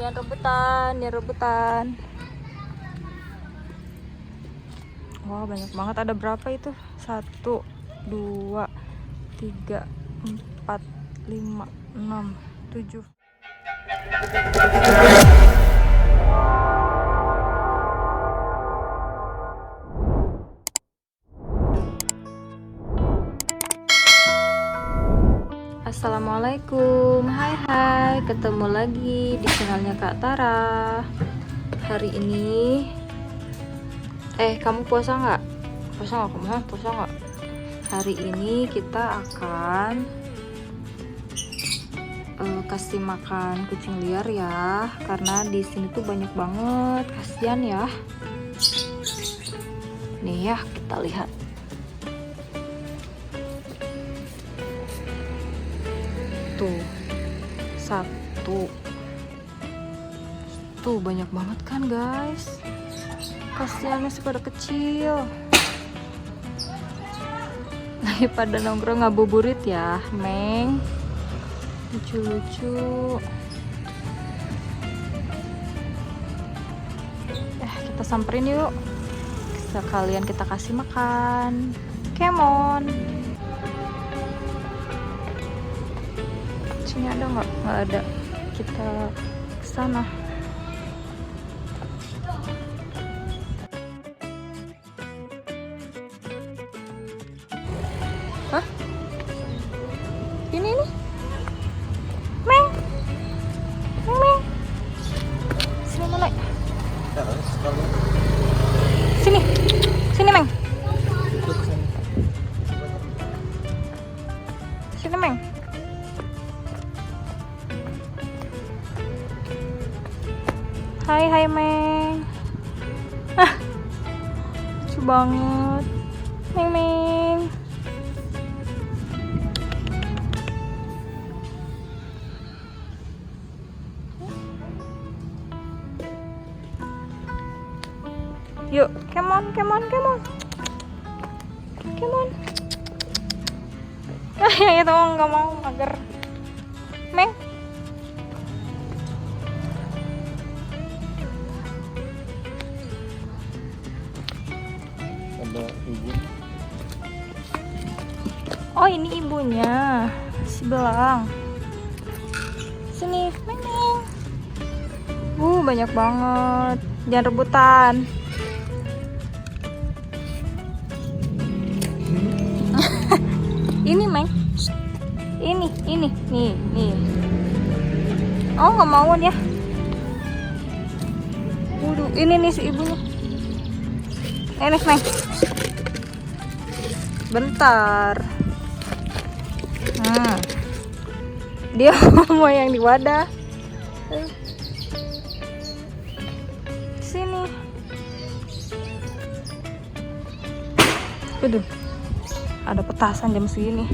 Jangan rebutan, jangan rebutan. Wah, banyak banget. Ada berapa itu? 1, 2, 3, 4, 5, 6, 7. Assalamualaikum, hai, ketemu lagi di channelnya Kak Tara. Hari ini, kamu puasa nggak? Puasa nggak kamu? Puasa nggak? Hari ini kita akan kasih makan kucing liar ya, karena di sini tuh banyak banget, kasihan ya. Nih ya, kita lihat. Tuh, 1 tuh banyak banget kan guys, kasihan masih pada kecil, lagi pada nongkrong ngabuburit ya, Meng. Lucu-lucu. Kita samperin yuk, sekalian kita kasih makan. Come on. Sini ada nggak? Nggak ada. Kita kesana. Hah? Ini nih. Meng. Meng. Sini mana? Sini. Sini, Meng. Sini, Meng. Hai Meng. Lucu banget. Meng. Yuk, come on. Yang itu nggak mau, mager. Meng. Ada ibu. Oh, ini ibunya. Si belang. Sini, Meng. Banyak banget. Jangan rebutan. Ini, Meng. Ini. Nih. Oh, nggak mau ya. Ini nih si ibunya. Ini, Meng. Bentar. Dia mau yang di wadah. Sini. Aduh. Ada petasan jam segini.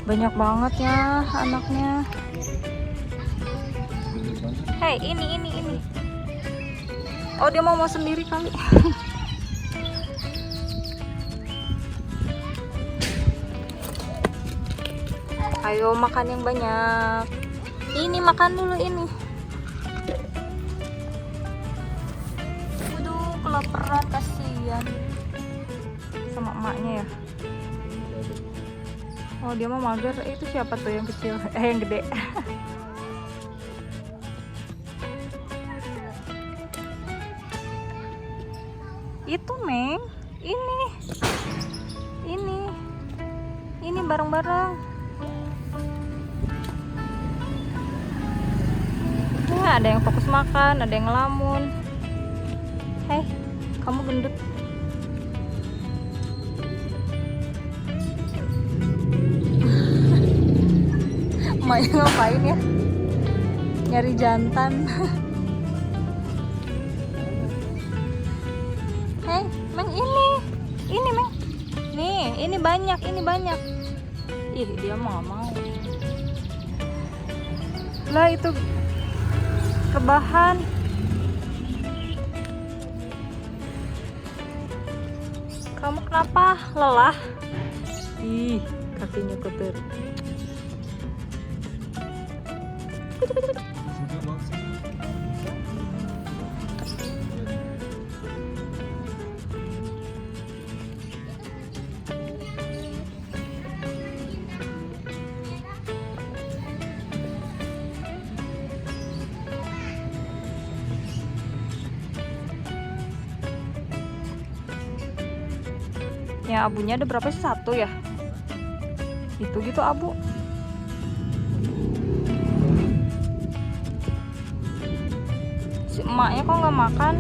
Banyak banget ya anaknya. Hei, ini. Oh, dia mau sendiri kali. Ayo makan yang banyak. Ini makan dulu ini. Waduh, kelaparan, kasihan sama emaknya ya. Oh, dia mau mager. Itu siapa tuh yang kecil? Yang gede. Itu, Meng. Ini bareng-bareng. Nah, ada yang fokus makan, ada yang ngelamun. Hei, kamu gendut. Emaknya ngapain ya? Nyari jantan. Hei, Meng, ini Meng. Nih, ini banyak. Ih, dia mau nggak mau. Lah, itu rebahan. Kamu kenapa? Lelah? Ih, kakinya kotor. Ya abunya ada berapa sih? Satu ya? Itu gitu abu. Si emaknya kok nggak makan?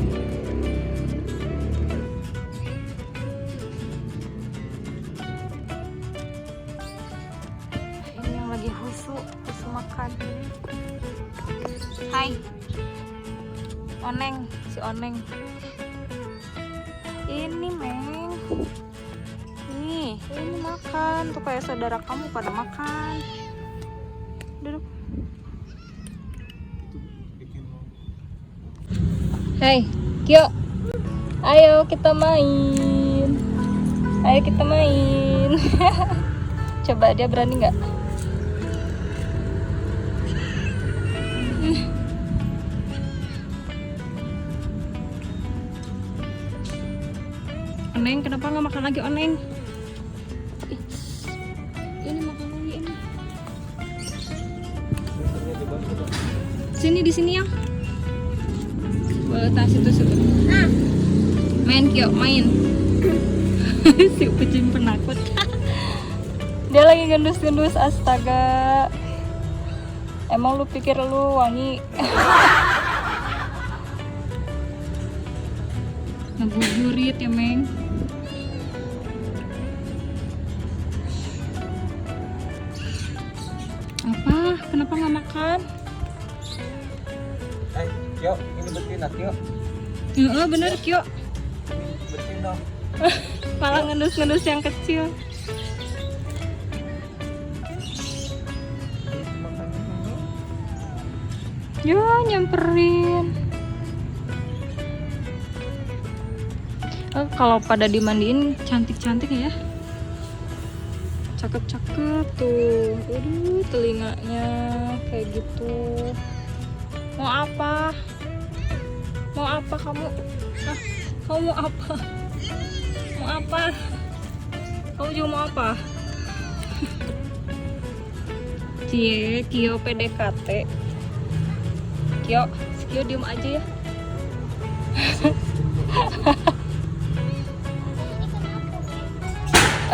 Ini yang lagi husu makan. Hai, Oneng, si Oneng. Ini Meng. Nih, ini makan. Tuh kayak saudara kamu pada makan. Duduk. Hai, Kyo. Ayo kita main. Ayo kita main. Coba dia berani nggak? Oneng, kenapa nggak makan lagi Oneng? Ini makan lagi ini. Sini di sini ya. Tas itu situ. Main Kyo, main. Si kucing penakut. Dia lagi gendus-gendus, astaga. Emang lu pikir lu wangi? Ngebuburit ya Meng. Apa? Kenapa nggak makan? Kyo, ini betina Kyo. Iya bener Kyo. Betina. Malah ngendus-ngendus yang kecil. Ya nyamperin. Kalau pada dimandiin cantik-cantik ya. Cakep-cakep tuh. Aduh, telinganya kayak gitu. Mau apa? Mau apa kamu? Hah? Kamu mau apa? Mau apa? Kamu juga mau apa? Cie, Kyo PDKT. Kyo, Kyo diem aja ya.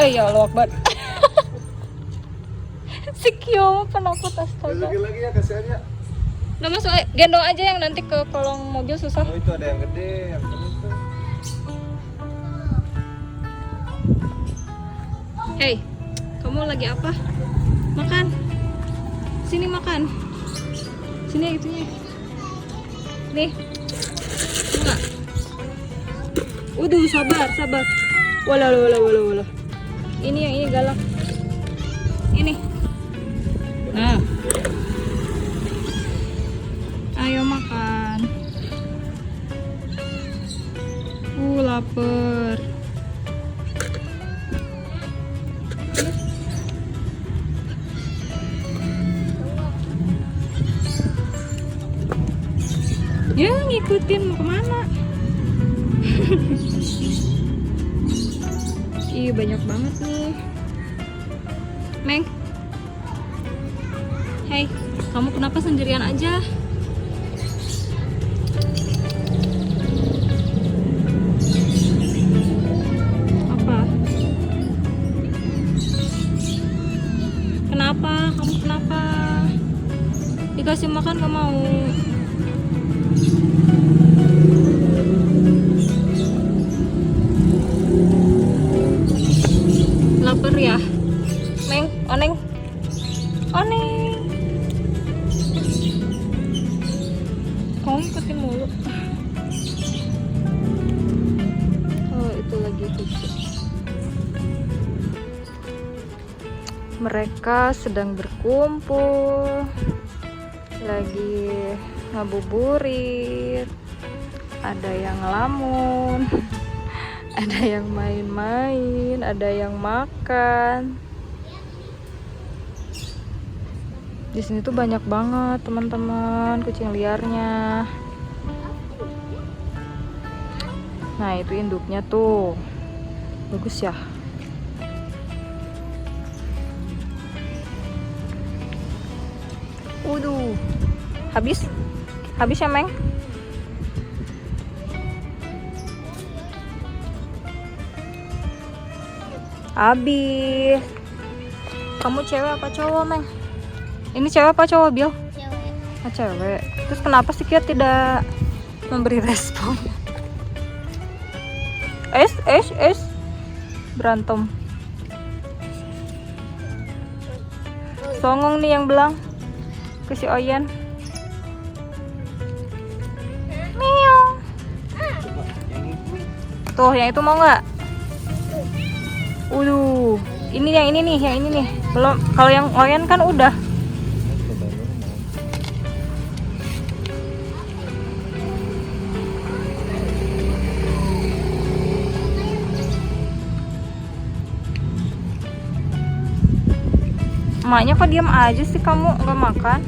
Ya Allah Akbar. Si Kyo penakut, astaga. Lagi ya kasihannya. Udah masuk, gendong aja yang nanti ke kolong mobil susah. Oh itu ada yang gede, yang itu. Hei, kamu lagi apa? Makan. Sini makan. Sini itunya. Nih. Enggak. Waduh, sabar. Walah. Ini yang ini galak. Ini. Nah. Ayo makan. Lapar. Ya ngikutin mau kemana? Ih banyak banget nih. Meng. Hei, kamu kenapa sendirian aja? Apa? Kenapa? Kamu kenapa? Dikasih makan gak mau? Lapar ya? Meng, Oneng. Kamu ikutin mulu. Oh, itu lagi kucing. Mereka sedang berkumpul, lagi ngabuburit. Ada yang ngelamun, ada yang main-main, ada yang makan. Di sini tuh banyak banget teman-teman kucing liarnya. Nah, itu induknya tuh. Bagus ya. Waduh. Habis ya, Meng? Habis. Kamu cewek apa cowok, Meng? Ini cewek apa cowok, Bil? Cewek. Ah, cewek. Terus kenapa sih Kia tidak memberi respon? Berantem. Songong nih yang belang ke si Oyen. Meow. Tuh, yang itu mau nggak? Ini yang ini nih. Belum. Kalau yang Oyen kan udah. Maknya kok diam aja sih, kamu nggak makan?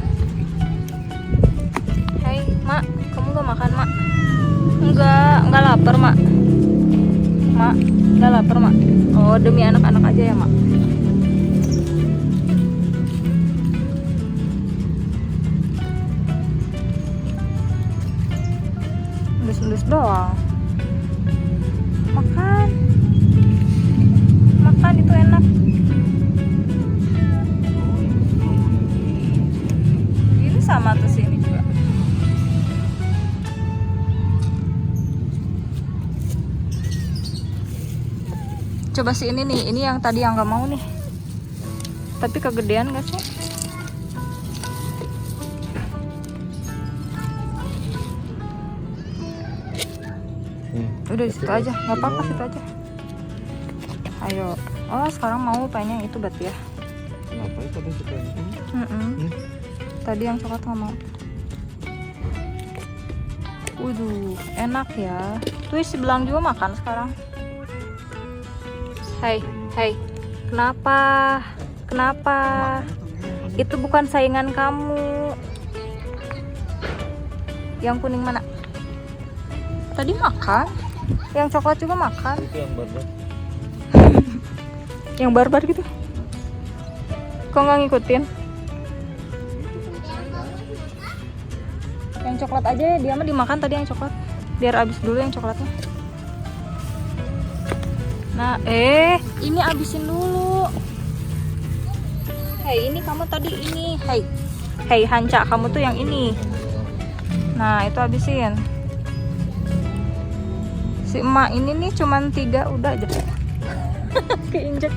Hai, Mak, kamu nggak makan, Mak? Nggak lapar, Mak. Mak, nggak lapar, Mak. Oh, demi anak-anak aja ya, Mak. Endus-endus doang. Makan, itu enak. Sama tuh sini juga. Coba sih ini nih, ini yang tadi yang nggak mau nih. Tapi kegedean gak sih? Udah di situ aja, nggak apa-apa situ aja. Ayo. Oh, sekarang mau pengen yang itu berarti ya? Kenapa itu tadi suka ini? Tadi yang coklat nggak mau. Waduh, enak ya. Tuh si belang juga makan sekarang. Hai, kenapa? Itu bukan saingan kamu. Yang kuning mana? Tadi makan. Yang coklat juga makan. Itu yang barbar. Yang barbar gitu. Kok nggak ngikutin? Yang coklat aja ya, dia mah dimakan tadi yang coklat. Biar abis dulu yang coklatnya. Nah, ini abisin dulu. Hei, ini kamu tadi ini. Hei, Hanca, kamu tuh yang ini. Nah, itu abisin. Si emak ini nih cuman 3 udah aja. Keinjek.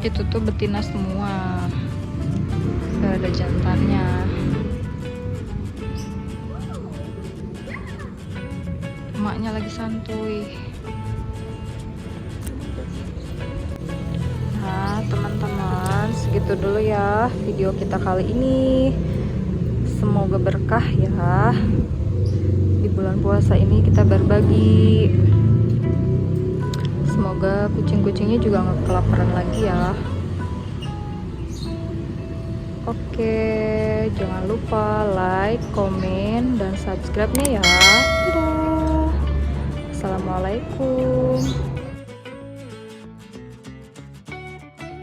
Itu tuh betina semua, gak ada jantannya. Emaknya lagi santuy. Nah teman-teman, segitu dulu ya video kita kali ini. Semoga berkah ya. Di bulan puasa ini kita berbagi. Semoga kucing-kucingnya juga nggak kelaparan lagi ya. Oke, jangan lupa like, komen, dan subscribe-nya ya. Dadah. Assalamualaikum.